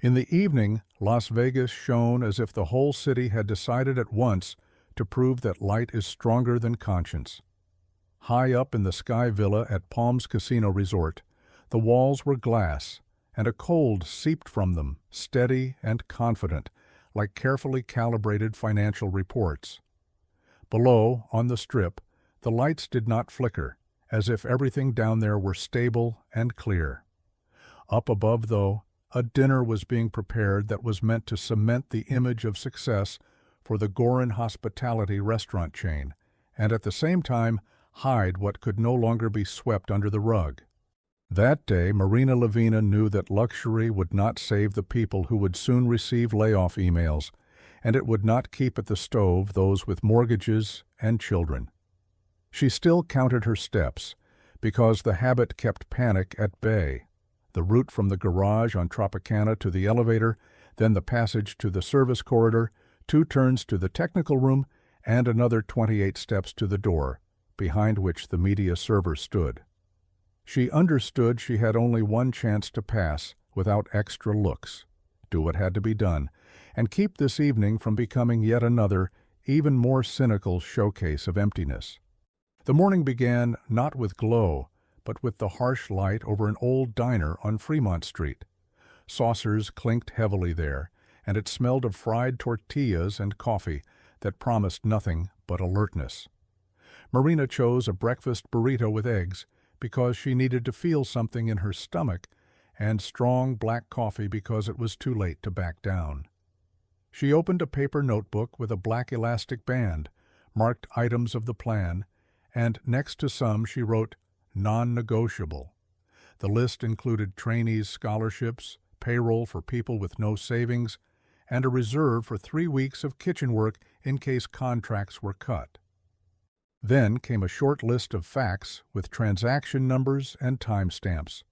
In the evening, Las Vegas shone as if the whole city had decided at once to prove that light is stronger than conscience. High up in the Sky Villa at Palms Casino Resort, the walls were glass, and a cold seeped from them, steady and confident, like carefully calibrated financial reports. Below, on the Strip, the lights did not flicker, as if everything down there were stable and clear. Up above, though, a dinner was being prepared that was meant to cement the image of success for the Gorin Hospitality restaurant chain, and at the same time hide what could no longer be swept under the rug. That day, Marina Lavina knew that luxury would not save the people who would soon receive layoff emails, and it would not keep at the stove those with mortgages and children. She still counted her steps, because the habit kept panic at bay. The route from the garage on Tropicana to the elevator, then the passage to the service corridor, 2 turns to the technical room, and another 28 steps to the door, behind which the media server stood. She understood she had only one chance to pass without extra looks, do what had to be done, and keep this evening from becoming yet another, even more cynical showcase of emptiness. The morning began not with glow, but with the harsh light over an old diner on Fremont Street. Saucers clinked heavily there, and it smelled of fried tortillas and coffee that promised nothing but alertness. Marina chose a breakfast burrito with eggs because she needed to feel something in her stomach, and strong black coffee because it was too late to back down. She opened a paper notebook with a black elastic band, marked items of the plan, and next to some she wrote non-negotiable. The list included trainees' scholarships, payroll for people with no savings, and a reserve for 3 weeks of kitchen work in case contracts were cut. Then came a short list of facts with transaction numbers and timestamps,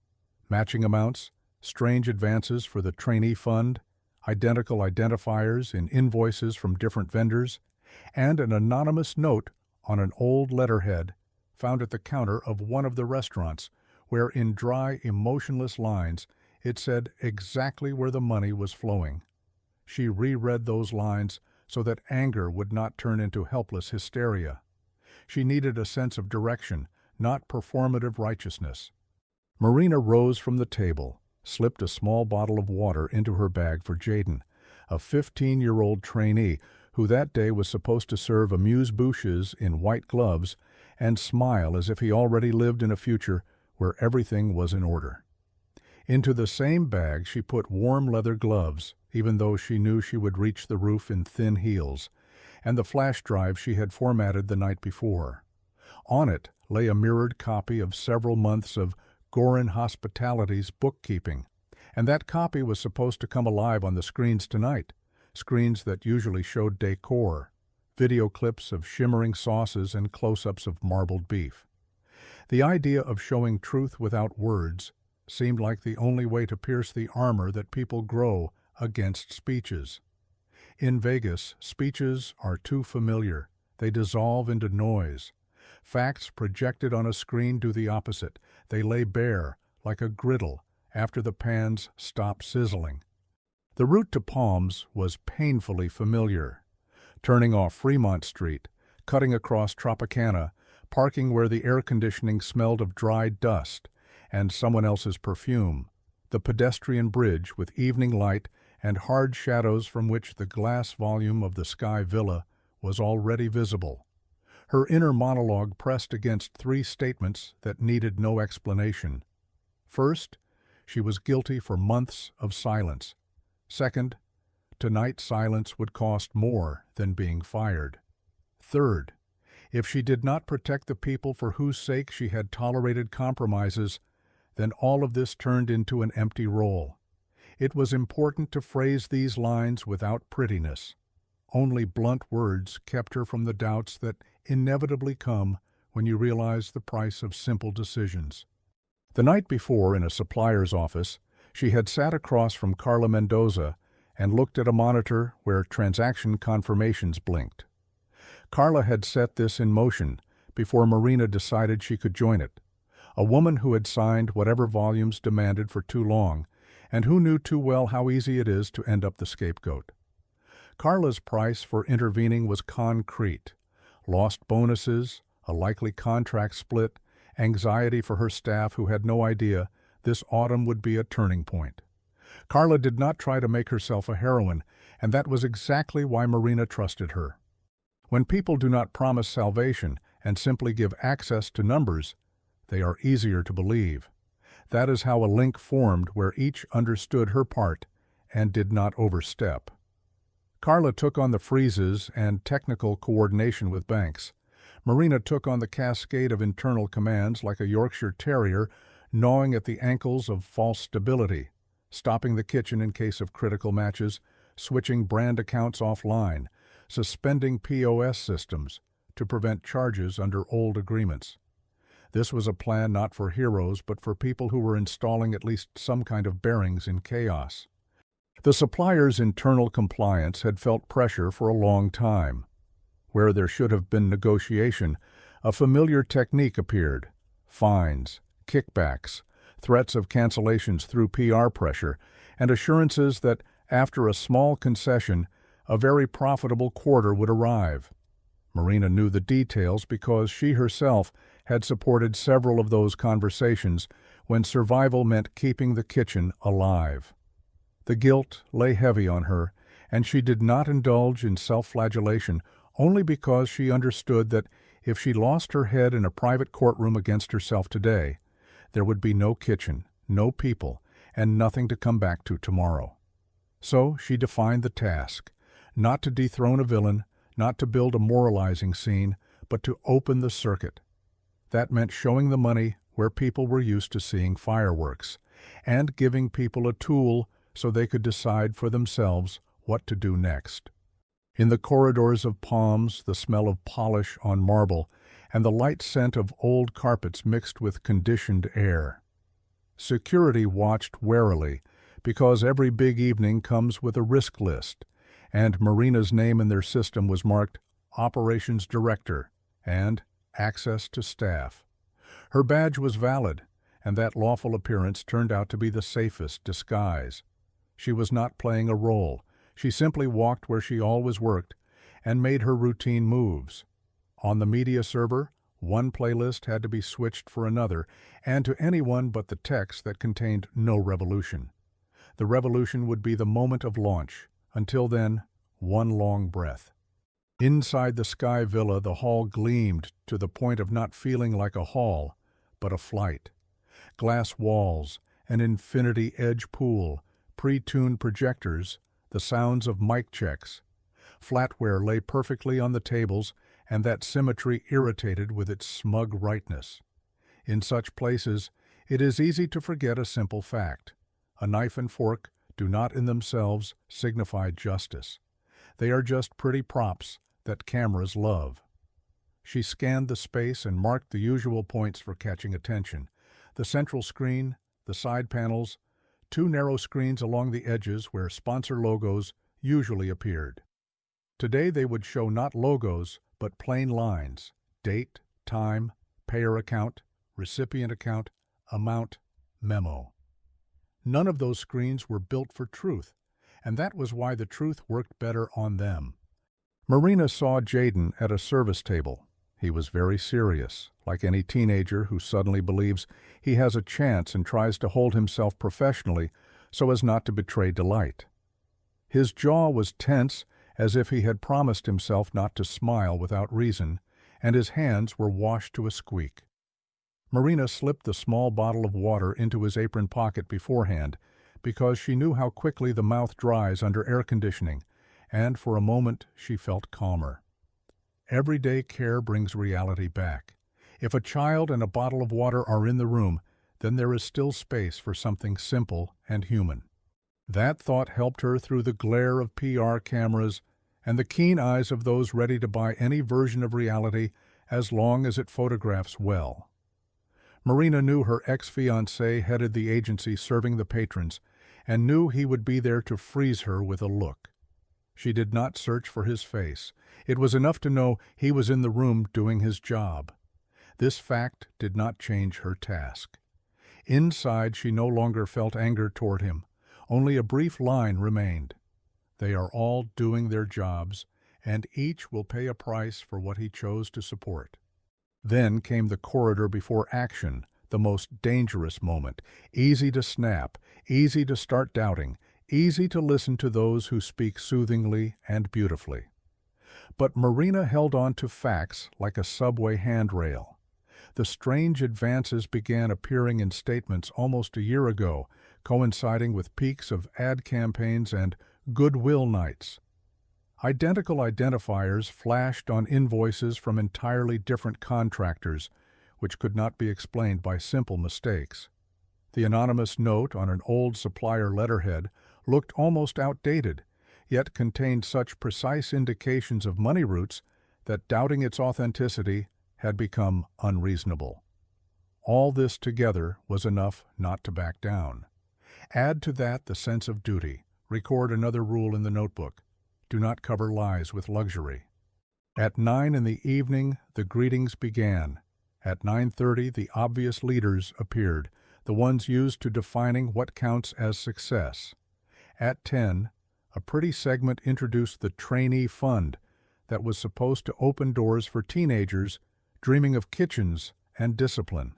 matching amounts, strange advances for the trainee fund, identical identifiers in invoices from different vendors, and an anonymous note on an old letterhead found at the counter of one of the restaurants, where in dry, emotionless lines it said exactly where the money was flowing. She reread those lines so that anger would not turn into helpless hysteria. She needed a sense of direction, not performative righteousness. Marina rose from the table, slipped a small bottle of water into her bag for Jaden, a 15-year-old trainee who that day was supposed to serve amuse-bouches in white gloves and smile as if he already lived in a future where everything was in order. Into the same bag she put warm leather gloves, even though she knew she would reach the roof in thin heels, and the flash drive she had formatted the night before. On it lay a mirrored copy of several months of Gorin Hospitality's bookkeeping, and that copy was supposed to come alive on the screens tonight, screens that usually showed decor, video clips of shimmering sauces and close-ups of marbled beef. The idea of showing truth without words seemed like the only way to pierce the armor that people grow against speeches. In Vegas, speeches are too familiar. They dissolve into noise. Facts projected on a screen do the opposite. They lay bare, like a griddle, after the pans stop sizzling. The route to Palms was painfully familiar. Turning off Fremont Street, cutting across Tropicana, parking where the air conditioning smelled of dry dust and someone else's perfume, the pedestrian bridge with evening light and hard shadows from which the glass volume of the Sky Villa was already visible. Her inner monologue pressed against 3 statements that needed no explanation. First, she was guilty for months of silence. Second, tonight silence would cost more than being fired. Third, if she did not protect the people for whose sake she had tolerated compromises, then all of this turned into an empty role. It was important to phrase these lines without prettiness. Only blunt words kept her from the doubts that inevitably come when you realize the price of simple decisions. The night before, in a supplier's office, she had sat across from Carla Mendoza and looked at a monitor where transaction confirmations blinked. Carla had set this in motion before Marina decided she could join it. A woman who had signed whatever volumes demanded for too long, and who knew too well how easy it is to end up the scapegoat. Carla's price for intervening was concrete: lost bonuses, a likely contract split, anxiety for her staff who had no idea this autumn would be a turning point. Carla did not try to make herself a heroine, and that was exactly why Marina trusted her. When people do not promise salvation and simply give access to numbers, they are easier to believe. That is how a link formed where each understood her part and did not overstep. Carla took on the freezes and technical coordination with banks. Marina took on the cascade of internal commands like a Yorkshire Terrier, gnawing at the ankles of false stability, stopping the kitchen in case of critical matches, switching brand accounts offline, suspending POS systems to prevent charges under old agreements. This was a plan not for heroes, but for people who were installing at least some kind of bearings in chaos. The supplier's internal compliance had felt pressure for a long time. Where there should have been negotiation, a familiar technique appeared: fines, kickbacks, threats of cancellations through PR pressure, and assurances that, after a small concession, a very profitable quarter would arrive. Marina knew the details because she herself had supported several of those conversations when survival meant keeping the kitchen alive. The guilt lay heavy on her, and she did not indulge in self-flagellation only because she understood that if she lost her head in a private courtroom against herself today, there would be no kitchen, no people, and nothing to come back to tomorrow. So she defined the task: not to dethrone a villain, not to build a moralizing scene, but to open the circuit. That meant showing the money where people were used to seeing fireworks, and giving people a tool so they could decide for themselves what to do next. In the corridors of Palms, the smell of polish on marble and the light scent of old carpets mixed with conditioned air. Security watched warily, because every big evening comes with a risk list, and Marina's name in their system was marked Operations Director and Access to Staff. Her badge was valid, and that lawful appearance turned out to be the safest disguise. She was not playing a role. She simply walked where she always worked and made her routine moves. On the media server, one playlist had to be switched for another, and to anyone but the text that contained no revolution. The revolution would be the moment of launch. Until then, one long breath. Inside the Sky Villa, the hall gleamed to the point of not feeling like a hall, but a flight. Glass walls, an infinity edge pool, pre-tuned projectors, the sounds of mic checks. Flatware lay perfectly on the tables, and that symmetry irritated with its smug rightness. In such places, it is easy to forget a simple fact: a knife and fork do not in themselves signify justice. They are just pretty props that cameras love. She scanned the space and marked the usual points for catching attention: the central screen, the side panels, two narrow screens along the edges where sponsor logos usually appeared. Today they would show not logos, but plain lines: date, time, payer account, recipient account, amount, memo. None of those screens were built for truth, and that was why the truth worked better on them. Marina saw Jaden at a service table. He was very serious, like any teenager who suddenly believes he has a chance and tries to hold himself professionally so as not to betray delight. His jaw was tense, as if he had promised himself not to smile without reason, and his hands were washed to a squeak. Marina slipped the small bottle of water into his apron pocket beforehand, because she knew how quickly the mouth dries under air conditioning, and for a moment she felt calmer. Everyday care brings reality back. If a child and a bottle of water are in the room, then there is still space for something simple and human. That thought helped her through the glare of PR cameras and the keen eyes of those ready to buy any version of reality as long as it photographs well. Marina knew her ex-fiancé headed the agency serving the patrons, and knew he would be there to freeze her with a look. She did not search for his face. It was enough to know he was in the room doing his job. This fact did not change her task. Inside, she no longer felt anger toward him, Only a brief line remained. They are all doing their jobs, and each will pay a price for what he chose to support. Then came the corridor before action, the most dangerous moment, easy to snap, easy to start doubting, easy to listen to those who speak soothingly and beautifully. But Marina held on to facts like a subway handrail. The strange advances began appearing in statements almost a year ago, coinciding with peaks of ad campaigns and goodwill nights. Identical identifiers flashed on invoices from entirely different contractors, which could not be explained by simple mistakes. The anonymous note on an old supplier letterhead looked almost outdated, yet contained such precise indications of money routes that doubting its authenticity had become unreasonable. All this together was enough not to back down. Add to that the sense of duty. Record another rule in the notebook. Do not cover lies with luxury. At 9 in the evening, the greetings began. At 9:30, the obvious leaders appeared, the ones used to defining what counts as success. At 10, a pretty segment introduced the trainee fund that was supposed to open doors for teenagers dreaming of kitchens and discipline.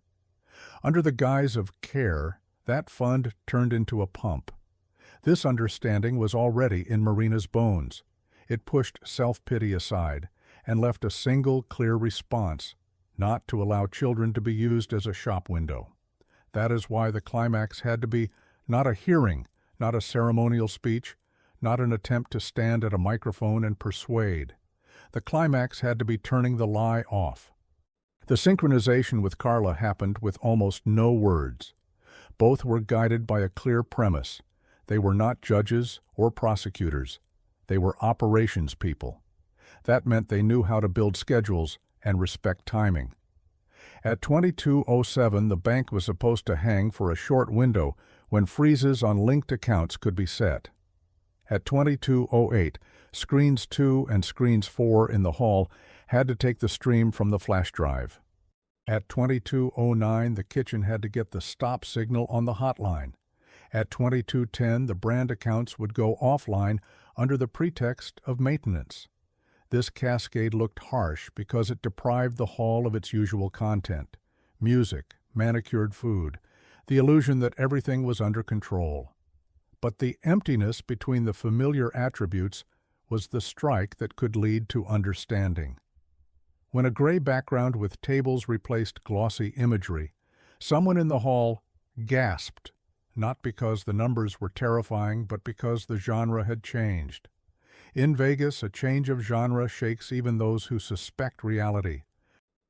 Under the guise of care, that fund turned into a pump. This understanding was already in Marina's bones. It pushed self-pity aside and left a single clear response: not to allow children to be used as a shop window. That is why the climax had to be not a hearing, not a ceremonial speech, not an attempt to stand at a microphone and persuade. The climax had to be turning the lie off. The synchronization with Carla happened with almost no words. Both were guided by a clear premise. They were not judges or prosecutors. They were operations people. That meant they knew how to build schedules and respect timing. At 22:07, the bank was supposed to hang for a short window when freezes on linked accounts could be set. At 22:08, screens 2 and screens 4 in the hall had to take the stream from the flash drive. At 22:09, the kitchen had to get the stop signal on the hotline. At 22:10, the brand accounts would go offline under the pretext of maintenance. This cascade looked harsh because it deprived the hall of its usual content: music, manicured food, the illusion that everything was under control. But the emptiness between the familiar attributes was the strike that could lead to understanding. When a gray background with tables replaced glossy imagery, someone in the hall gasped, not because the numbers were terrifying, but because the genre had changed. In Vegas, a change of genre shakes even those who suspect reality.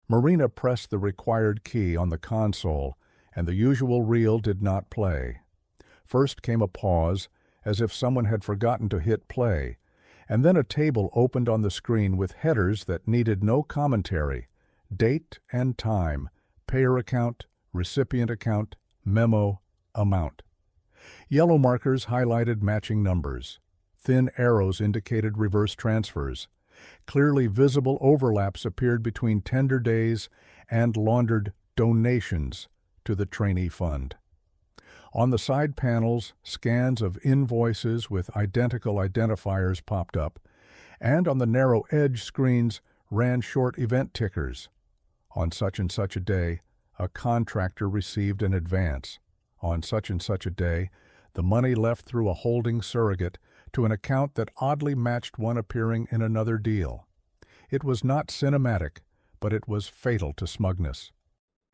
Marina pressed the required key on the console, and the usual reel did not play. First came a pause, as if someone had forgotten to hit play, and then a table opened on the screen with headers that needed no commentary: date and time, payer account, recipient account, memo, amount. Yellow markers highlighted matching numbers. Thin arrows indicated reverse transfers. Clearly visible overlaps appeared between tender days and laundered donations to the trainee fund. On the side panels, scans of invoices with identical identifiers popped up, and on the narrow edge screens ran short event tickers. On such and such a day, a contractor received an advance. On such and such a day, the money left through a holding surrogate to an account that oddly matched one appearing in another deal. It was not cinematic, but it was fatal to smugness.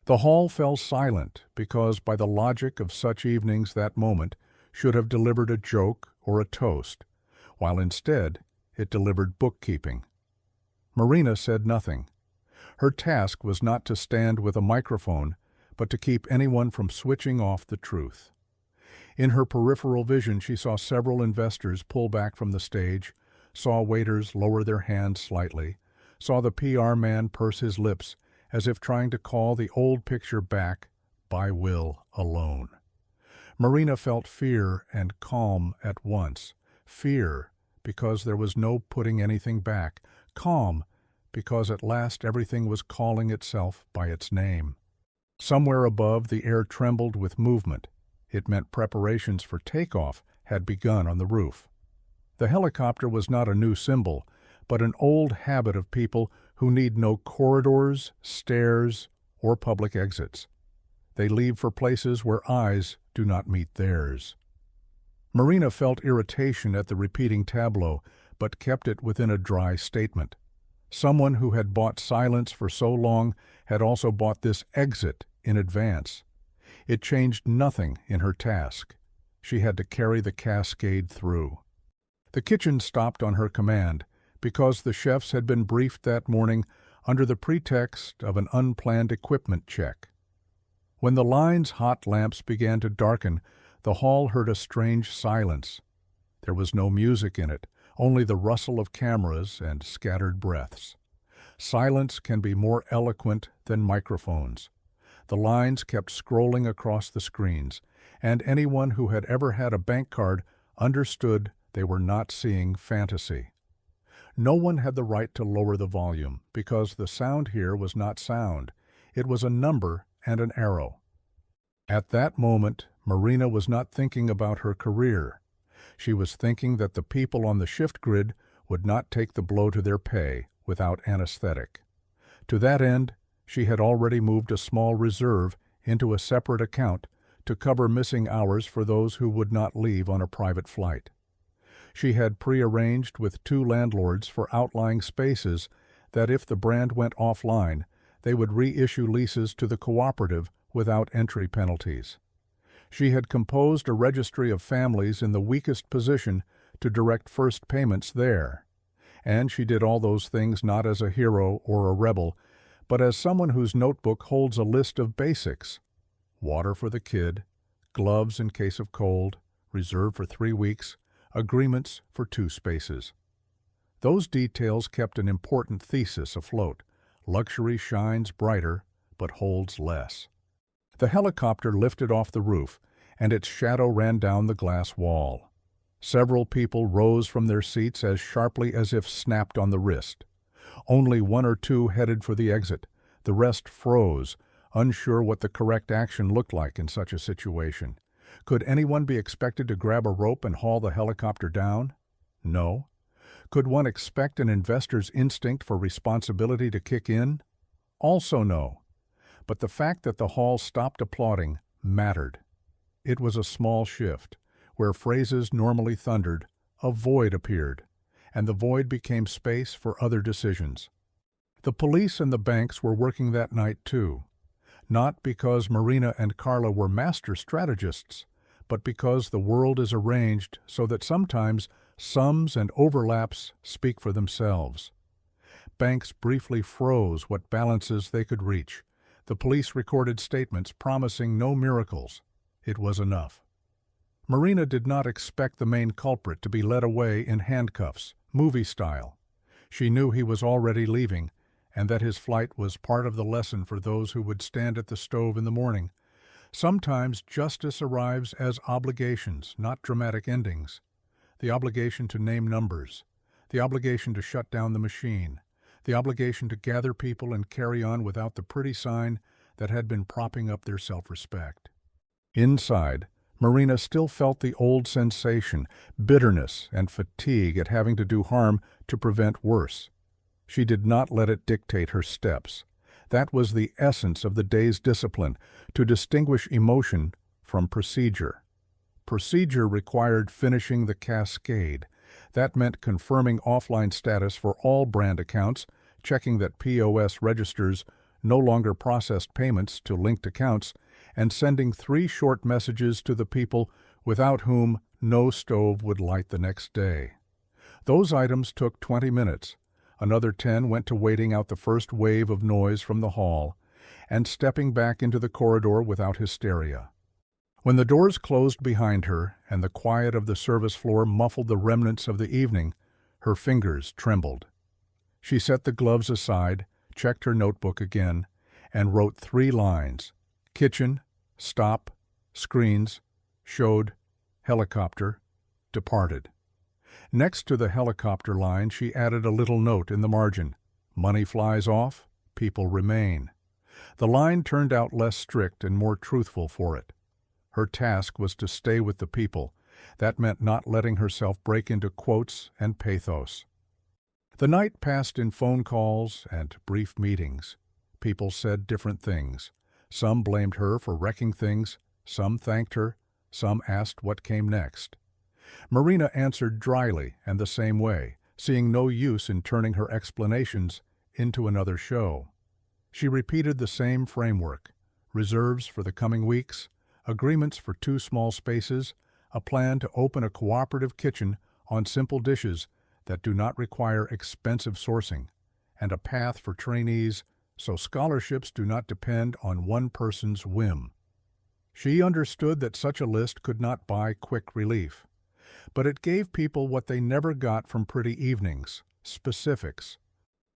The hall fell silent because, by the logic of such evenings, that moment should have delivered a joke or a toast, while instead it delivered bookkeeping. Marina said nothing. Her task was not to stand with a microphone, but to keep anyone from switching off the truth. In her peripheral vision, she saw several investors pull back from the stage, saw waiters lower their hands slightly, saw the PR man purse his lips as if trying to call the old picture back by will alone. Marina felt fear and calm at once. Fear, because there was no putting anything back. Calm, because at last everything was calling itself by its name. Somewhere above, the air trembled with movement. It meant preparations for takeoff had begun on the roof. The helicopter was not a new symbol, but an old habit of people who need no corridors, stairs, or public exits. They leave for places where eyes do not meet theirs. Marina felt irritation at the repeating tableau, but kept it within a dry statement. Someone who had bought silence for so long had also bought this exit in advance. It changed nothing in her task. She had to carry the cascade through. The kitchen stopped on her command because the chefs had been briefed that morning under the pretext of an unplanned equipment check. When the line's hot lamps began to darken, the hall heard a strange silence. There was no music in it, only the rustle of cameras and scattered breaths. Silence can be more eloquent than microphones. The lines kept scrolling across the screens, and anyone who had ever had a bank card understood they were not seeing fantasy. No one had the right to lower the volume, because the sound here was not sound. It was a number and an arrow. At that moment, Marina was not thinking about her career. She was thinking that the people on the shift grid would not take the blow to their pay without anesthetic. To that end, she had already moved a small reserve into a separate account to cover missing hours for those who would not leave on a private flight. She had prearranged with 2 landlords for outlying spaces that if the brand went offline, they would reissue leases to the cooperative without entry penalties. She had composed a registry of families in the weakest position to direct first payments there. And she did all those things not as a hero or a rebel, but as someone whose notebook holds a list of basics: water for the kid, gloves in case of cold, reserve for 3 weeks, agreements for 2 spaces. Those details kept an important thesis afloat. Luxury shines brighter, but holds less. The helicopter lifted off the roof, and its shadow ran down the glass wall. Several people rose from their seats as sharply as if snapped on the wrist. Only 1 or 2 headed for the exit. The rest froze, unsure what the correct action looked like in such a situation. Could anyone be expected to grab a rope and haul the helicopter down? No. Could one expect an investor's instinct for responsibility to kick in? Also no. But the fact that the hall stopped applauding mattered. It was a small shift. Where phrases normally thundered, a void appeared, and the void became space for other decisions. The police and the banks were working that night too, not because Marina and Carla were master strategists, but because the world is arranged so that sometimes sums and overlaps speak for themselves. Banks briefly froze what balances they could reach. The police recorded statements promising no miracles. It was enough. Marina did not expect the main culprit to be led away in handcuffs, movie style. She knew he was already leaving, and that his flight was part of the lesson for those who would stand at the stove in the morning. Sometimes justice arrives as obligations, not dramatic endings. The obligation to name numbers, the obligation to shut down the machine, the obligation to gather people and carry on without the pretty sign that had been propping up their self-respect. Inside, Marina still felt the old sensation, bitterness and fatigue at having to do harm to prevent worse. She did not let it dictate her steps. That was the essence of the day's discipline, to distinguish emotion from procedure. Procedure required finishing the cascade. That meant confirming offline status for all brand accounts, checking that POS registers no longer processed payments to linked accounts, and sending 3 short messages to the people without whom no stove would light the next day. Those items took 20 minutes. Another 10 went to waiting out the first wave of noise from the hall and stepping back into the corridor without hysteria. When the doors closed behind her and the quiet of the service floor muffled the remnants of the evening, her fingers trembled. She set the gloves aside, checked her notebook again, and wrote 3 lines: kitchen, stop, screens, showed, helicopter, departed. Next to the helicopter line, she added a little note in the margin: money flies off, people remain. The line turned out less strict and more truthful for it. Her task was to stay with the people, That meant not letting herself break into quotes and pathos. The night passed in phone calls and brief meetings. People said different things. Some blamed her for wrecking things, some thanked her, some asked what came next. Marina answered dryly and the same way, seeing no use in turning her explanations into another show. She repeated the same framework: reserves for the coming weeks, agreements for 2 small spaces, a plan to open a cooperative kitchen on simple dishes that do not require expensive sourcing, and a path for trainees so scholarships do not depend on one person's whim. She understood that such a list could not buy quick relief, but it gave people what they never got from pretty evenings: specifics.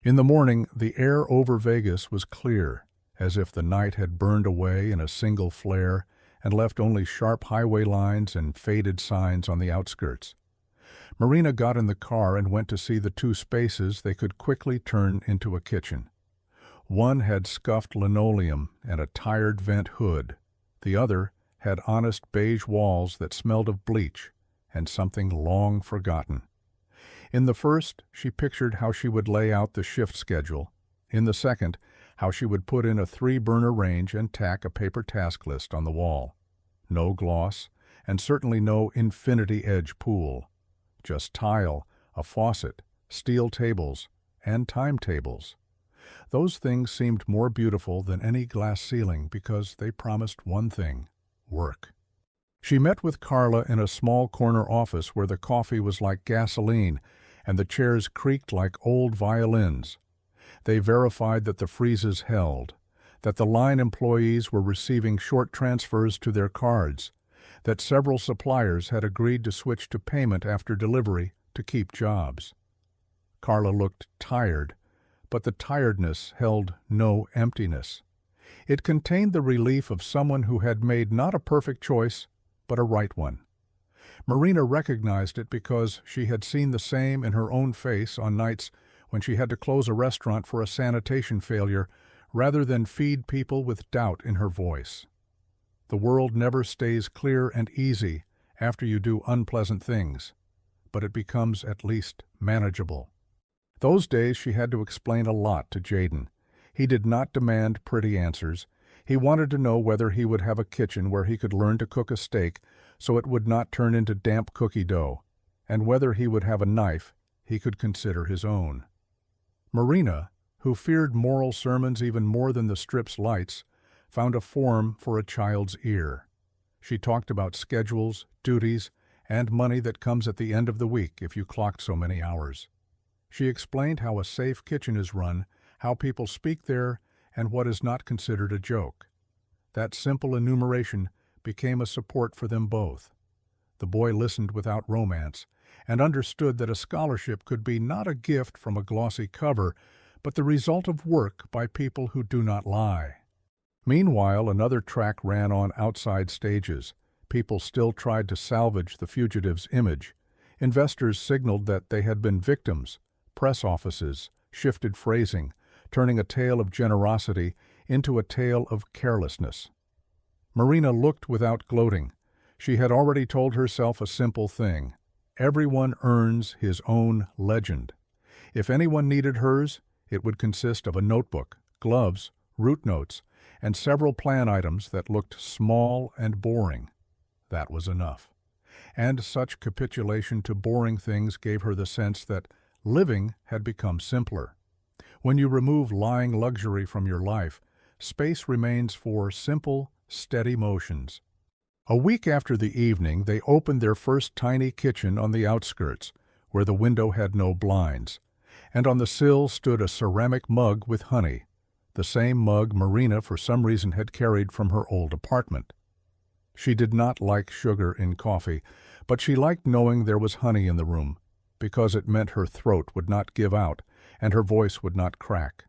In the morning, the air over Vegas was clear, as if the night had burned away in a single flare and left only sharp highway lines and faded signs on the outskirts. Marina got in the car and went to see the 2 spaces they could quickly turn into a kitchen. One had scuffed linoleum and a tired vent hood. The other had honest beige walls that smelled of bleach and something long forgotten. In the first, she pictured how she would lay out the shift schedule. In the second, how she would put in a 3-burner range and tack a paper task list on the wall. No gloss, and certainly no infinity edge pool. Just tile, a faucet, steel tables, and timetables. Those things seemed more beautiful than any glass ceiling because they promised one thing: work. She met with Carla in a small corner office where the coffee was like gasoline and the chairs creaked like old violins. They verified that the freezes held, that the line employees were receiving short transfers to their cards, that several suppliers had agreed to switch to payment after delivery to keep jobs. Carla looked tired, but the tiredness held no emptiness. It contained the relief of someone who had made not a perfect choice, but a right one. Marina recognized it because she had seen the same in her own face on nights when she had to close a restaurant for a sanitation failure rather than feed people with doubt in her voice. The world never stays clear and easy after you do unpleasant things, but it becomes at least manageable. Those days she had to explain a lot to Jaden. He did not demand pretty answers. He wanted to know whether he would have a kitchen where he could learn to cook a steak so it would not turn into damp cookie dough, and whether he would have a knife he could consider his own. Marina, who feared moral sermons even more than the strip's lights, found a form for a child's ear. She talked about schedules, duties, and money that comes at the end of the week if you clocked so many hours. She explained how a safe kitchen is run, how people speak there, and what is not considered a joke. That simple enumeration became a support for them both. The boy listened without romance, and understood that a scholarship could be not a gift from a glossy cover, but the result of work by people who do not lie. Meanwhile, another track ran on outside stages. People still tried to salvage the fugitive's image. Investors signaled that they had been victims. Press offices shifted phrasing, turning a tale of generosity into a tale of carelessness. Marina looked without gloating. She had already told herself a simple thing: everyone earns his own legend. If anyone needed hers, it would consist of a notebook, gloves, route notes, and several plan items that looked small and boring. That was enough. And such capitulation to boring things gave her the sense that living had become simpler. When you remove lying luxury from your life, space remains for simple, steady motions. A week after the evening, they opened their first tiny kitchen on the outskirts, where the window had no blinds, and on the sill stood a ceramic mug with honey, the same mug Marina for some reason had carried from her old apartment. She did not like sugar in coffee, but she liked knowing there was honey in the room, because it meant her throat would not give out and her voice would not crack.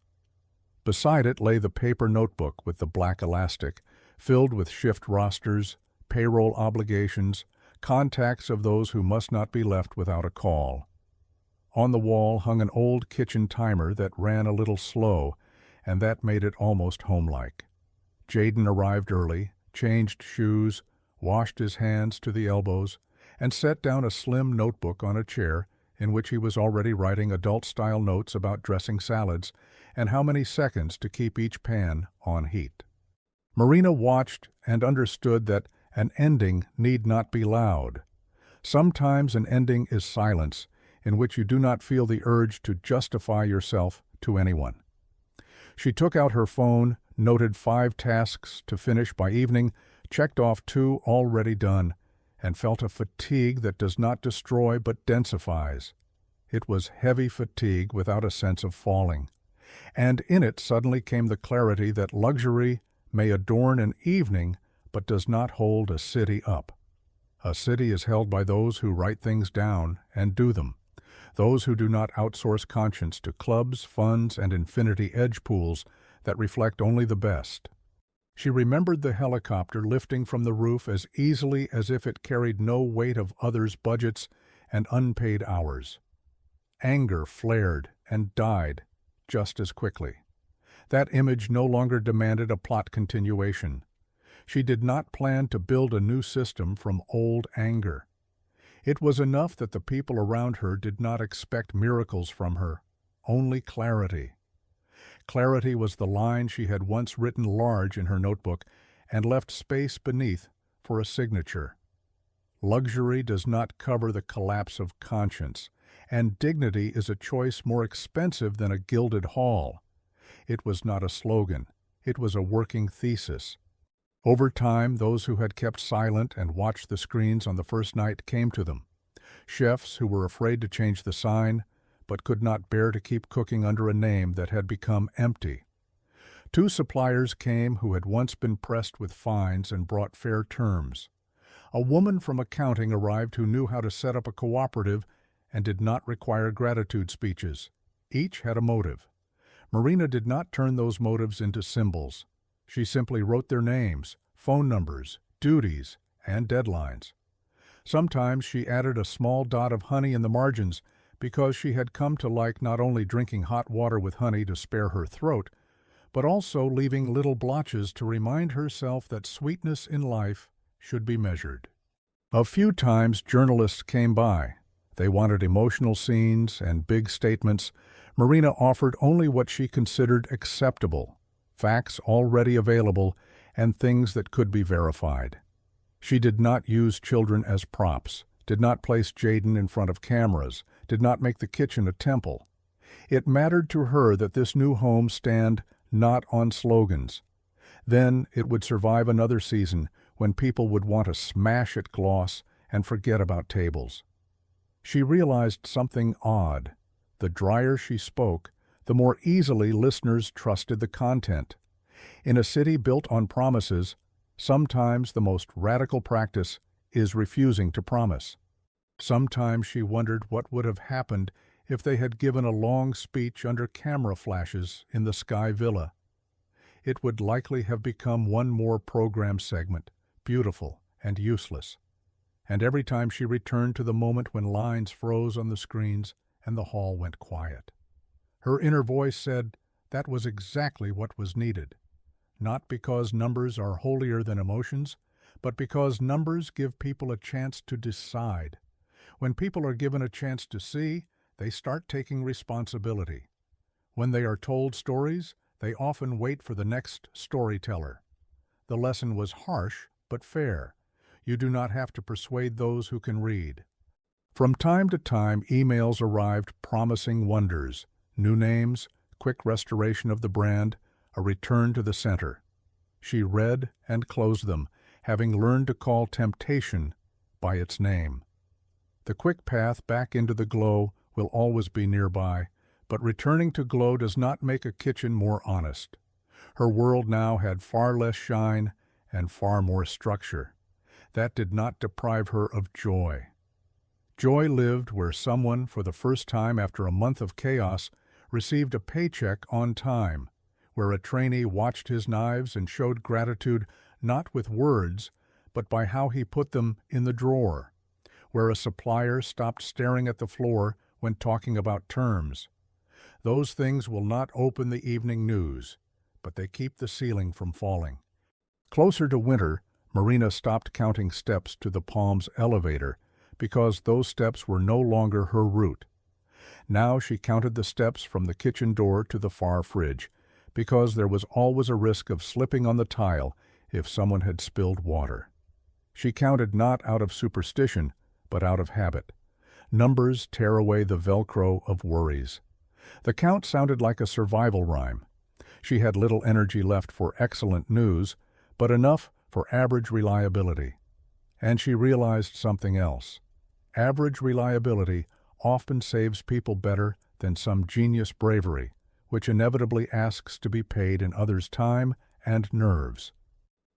Beside it lay the paper notebook with the black elastic, filled with shift rosters, payroll obligations, contacts of those who must not be left without a call. On the wall hung an old kitchen timer that ran a little slow, and that made it almost homelike. Jaden arrived early, changed shoes, washed his hands to the elbows, and set down a slim notebook on a chair in which he was already writing adult-style notes about dressing salads and how many seconds to keep each pan on heat. Marina watched and understood that an ending need not be loud. Sometimes an ending is silence, in which you do not feel the urge to justify yourself to anyone. She took out her phone, noted 5 tasks to finish by evening, checked off 2 already done, and felt a fatigue that does not destroy but densifies. It was heavy fatigue without a sense of falling. And in it suddenly came the clarity that luxury may adorn an evening but does not hold a city up. A city is held by those who write things down and do them, those who do not outsource conscience to clubs, funds, and infinity edge pools that reflect only the best. She remembered the helicopter lifting from the roof as easily as if it carried no weight of others' budgets and unpaid hours. Anger flared and died just as quickly. That image no longer demanded a plot continuation. She did not plan to build a new system from old anger. It was enough that the people around her did not expect miracles from her, only clarity. Clarity was the line she had once written large in her notebook and left space beneath for a signature. Luxury does not cover the collapse of conscience, and dignity is a choice more expensive than a gilded hall. It was not a slogan. It was a working thesis. Over time, those who had kept silent and watched the screens on the first night came to them. Chefs who were afraid to change the sign, but could not bear to keep cooking under a name that had become empty. 2 suppliers came who had once been pressed with fines and brought fair terms. A woman from accounting arrived who knew how to set up a cooperative and did not require gratitude speeches. Each had a motive. Marina did not turn those motives into symbols. She simply wrote their names, phone numbers, duties, and deadlines. Sometimes she added a small dot of honey in the margins because she had come to like not only drinking hot water with honey to spare her throat, but also leaving little blotches to remind herself that sweetness in life should be measured. A few times journalists came by. They wanted emotional scenes and big statements. Marina offered only what she considered acceptable, facts already available, and things that could be verified. She did not use children as props, did not place Jaden in front of cameras, did not make the kitchen a temple. It mattered to her that this new home stand not on slogans. Then it would survive another season when people would want to smash at gloss and forget about tables. She realized something odd. The drier she spoke, the more easily listeners trusted the content. In a city built on promises, sometimes the most radical practice is refusing to promise. Sometimes she wondered what would have happened if they had given a long speech under camera flashes in the Sky Villa. It would likely have become one more program segment, beautiful and useless. And every time she returned to the moment when lines froze on the screens and the hall went quiet. Her inner voice said that was exactly what was needed. Not because numbers are holier than emotions, but because numbers give people a chance to decide. When people are given a chance to see, they start taking responsibility. When they are told stories, they often wait for the next storyteller. The lesson was harsh, but fair. You do not have to persuade those who can read. From time to time, emails arrived promising wonders, new names, quick restoration of the brand, a return to the center. She read and closed them, having learned to call temptation by its name. The quick path back into the glow will always be nearby, but returning to glow does not make a kitchen more honest. Her world now had far less shine and far more structure. That did not deprive her of joy. Joy lived where someone, for the first time after a month of chaos, received a paycheck on time, where a trainee watched his knives and showed gratitude not with words, but by how he put them in the drawer, where a supplier stopped staring at the floor when talking about terms. Those things will not open the evening news, but they keep the ceiling from falling. Closer to winter, Marina stopped counting steps to the Palms elevator because those steps were no longer her route. Now she counted the steps from the kitchen door to the far fridge, because there was always a risk of slipping on the tile if someone had spilled water. She counted not out of superstition, but out of habit. Numbers tear away the Velcro of worries. The count sounded like a survival rhyme. She had little energy left for excellent news, but enough for average reliability. And she realized something else. Average reliability often saves people better than some genius bravery, which inevitably asks to be paid in others' time and nerves.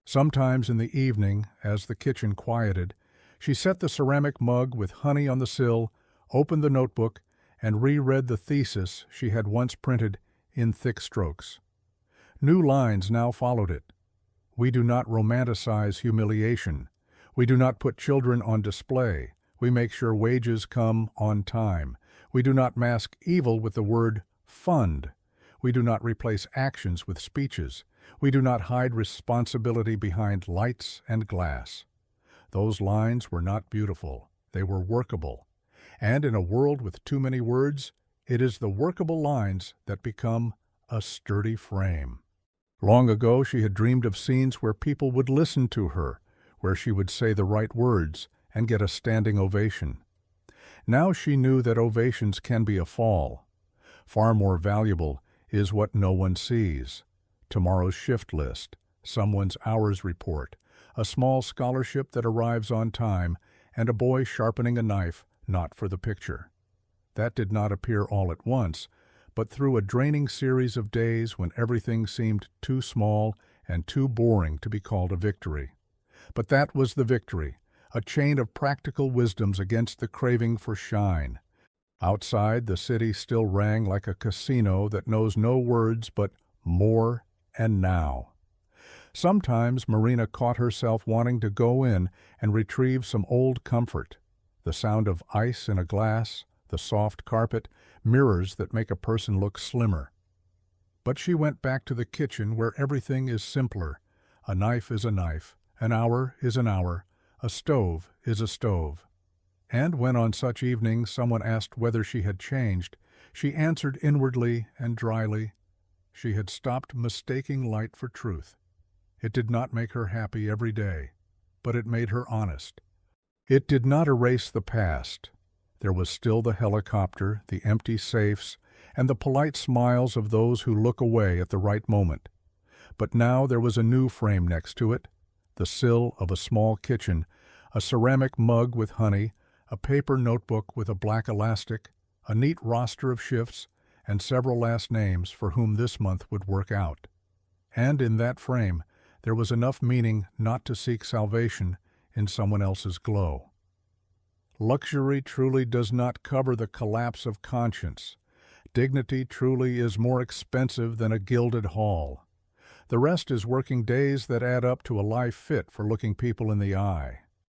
Sometimes in the evening, as the kitchen quieted, she set the ceramic mug with honey on the sill, opened the notebook, and reread the thesis she had once printed in thick strokes. New lines now followed it. We do not romanticize humiliation. We do not put children on display. We make sure wages come on time. We do not mask evil with the word fund. We do not replace actions with speeches. We do not hide responsibility behind lights and glass. Those lines were not beautiful. They were workable. And in a world with too many words, it is the workable lines that become a sturdy frame. Long ago she had dreamed of scenes where people would listen to her, where she would say the right words and get a standing ovation. Now she knew that ovations can be a fall. Far more valuable is what no one sees. Tomorrow's shift list, someone's hours report, a small scholarship that arrives on time, and a boy sharpening a knife not for the picture. That did not appear all at once, but through a draining series of days when everything seemed too small and too boring to be called a victory. But that was the victory, a chain of practical wisdoms against the craving for shine. Outside, the city still rang like a casino that knows no words but more and now. Sometimes Marina caught herself wanting to go in and retrieve some old comfort. The sound of ice in a glass, the soft carpet, mirrors that make a person look slimmer. But she went back to the kitchen where everything is simpler. A knife is a knife, an hour is an hour, a stove is a stove. And when on such evenings someone asked whether she had changed, she answered inwardly and dryly, she had stopped mistaking light for truth. It did not make her happy every day, but it made her honest. It did not erase the past. There was still the helicopter, the empty safes, and the polite smiles of those who look away at the right moment. But now there was a new frame next to it, the sill of a small kitchen, a ceramic mug with honey, a paper notebook with a black elastic, a neat roster of shifts, and several last names for whom this month would work out. And in that frame, there was enough meaning not to seek salvation in someone else's glow. Luxury truly does not cover the collapse of conscience. Dignity truly is more expensive than a gilded hall. The rest is working days that add up to a life fit for looking people in the eye.